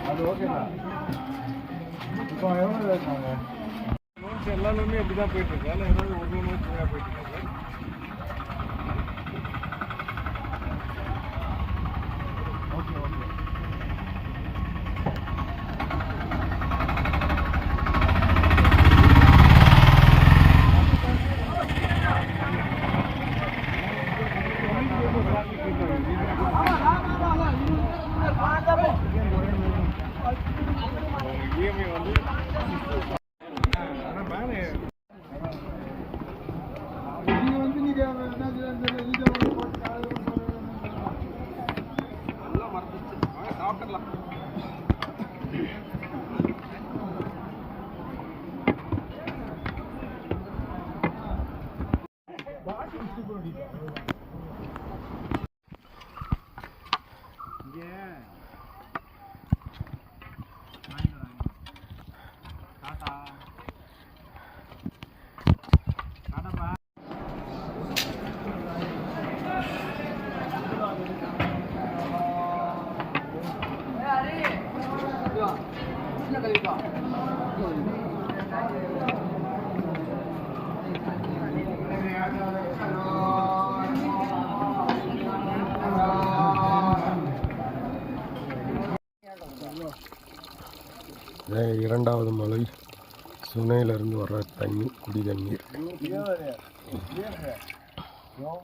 அது ஓகேண்ணா. இப்போ எவ்வளோ இருக்காங்க நோட்ஸ் எல்லா லோனுமே எப்படி தான் போயிட்டுருக்கு? அதில் ஏதாவது ஒரு நோட்ஸ் ஃப்ரீயாக போயிட்டுருக்காங்க. Okay okay. இஎம்ஐ வந்து இரண்டாவது மலை சுனையிலிருந்து வர்ற தண்ணி, குடி தண்ணீர்.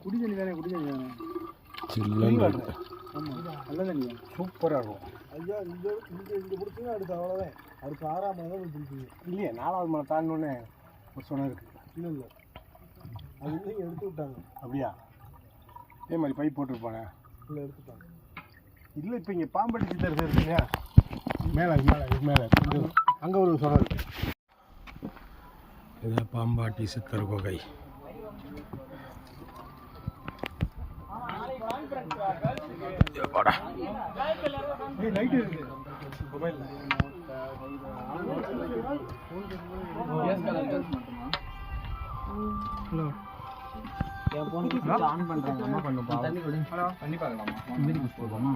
குடி தண்ணி தானே, குடி தண்ணி தானே, சில்லுன்னு இருக்கு. நல்ல தண்ணி சூப்பராக இருக்கும். ஐயா இங்கே பிடிச்சிங்கன்னா அடுத்து அவ்வளோதான். அடுத்து 6ஆம் மலை தான் பிடிச்சிது. இல்லையே 4வது மலை தாண்டினோடனே ஒரு சுனை இருக்குது. இல்லை இல்லை, அது இல்லைங்க, எடுத்து விட்டாங்க. அப்படியா? இதே மாதிரி பைப் போட்டுருப்பானே. இல்லை எடுத்துட்டாங்க. இல்லை இப்போ இங்கே பாம்படி சித்தர் இருக்கு இல்லையா, மேலே மேலே மேலே கொஞ்சம் அங்கே ஒரு சுனை இருக்குது. இது பாம்பாட்டி சித்தர் குகை. லைட் இருக்கு மொபைலில். ஹலோ, என் ஃபோனுக்கு ஆன் பண்ணுறாங்க. அம்மா பண்ணுப்பா. ஹலோ, பண்ணி பார்க்கலாமா? மீதி புஷ் போடுவோமா?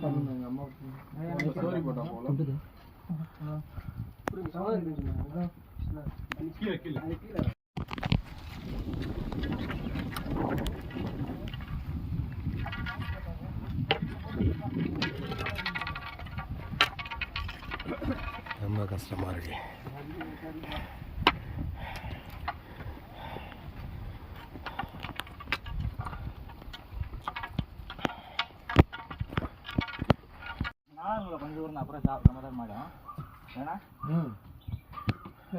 பண்ணுங்க. அம்மா ஸ்டோரி போட்டோம் போல. கீழே கீழே கீழே ரொம்ப கஷ்டமாக இருக்கு. கொஞ்சம் ஊர்னா அப்புறம் சமதம் மாடும் ஏன்னா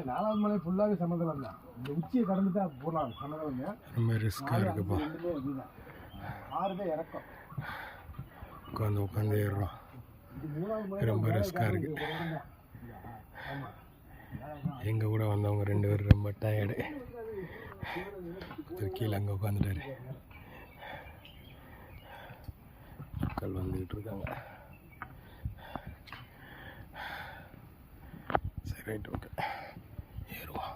4வது மலை ஃபுல்லாகவே சமதளம் தான். இந்த உச்சியை கடந்துட்டா போடலாம் சமதளம். ரொம்ப ரிஸ்க்காக இருக்குப்பா. 6 தான் இறக்கம். உட்காந்து ஏறுறோம். ரொம்ப ரிஸ்க்காக இருக்கு. எங்கள் கூட வந்தவங்க 2 பேர் ரொம்ப டயர்டு. கீழே அங்கே உட்காந்துட்டாரு. மக்கள் வந்துக்கிட்டு இருக்காங்க. சரி, ரைட், ஓகே, ஏறுவோம்.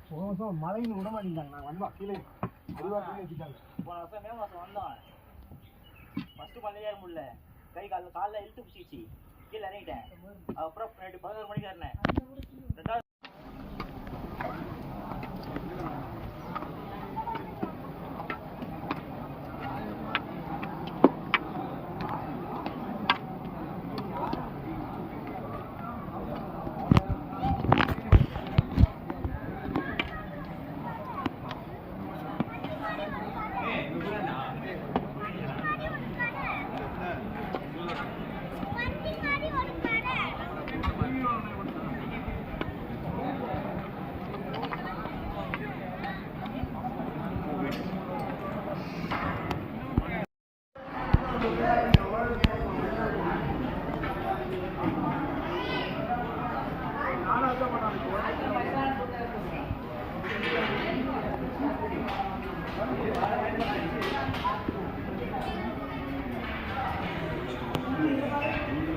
போன வருஷம் மழைன்னு விட மாட்டேங்கிறாங்க. நான் வந்தோம் கீழே வச்சுட்டாங்க. போன வருஷம் மே மாதம் வந்தோம். ஃபஸ்ட்டு மழையே ஏற முடியல. கை காலில் இழுத்து பிடிச்சிச்சு. கீழே இறங்கிட்டேன். அப்புறம் நைட்டு 11 மணிக்கு ஏறினேன். 2வது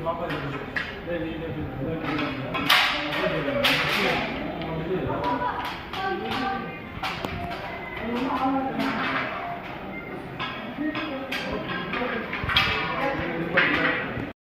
பாப்பா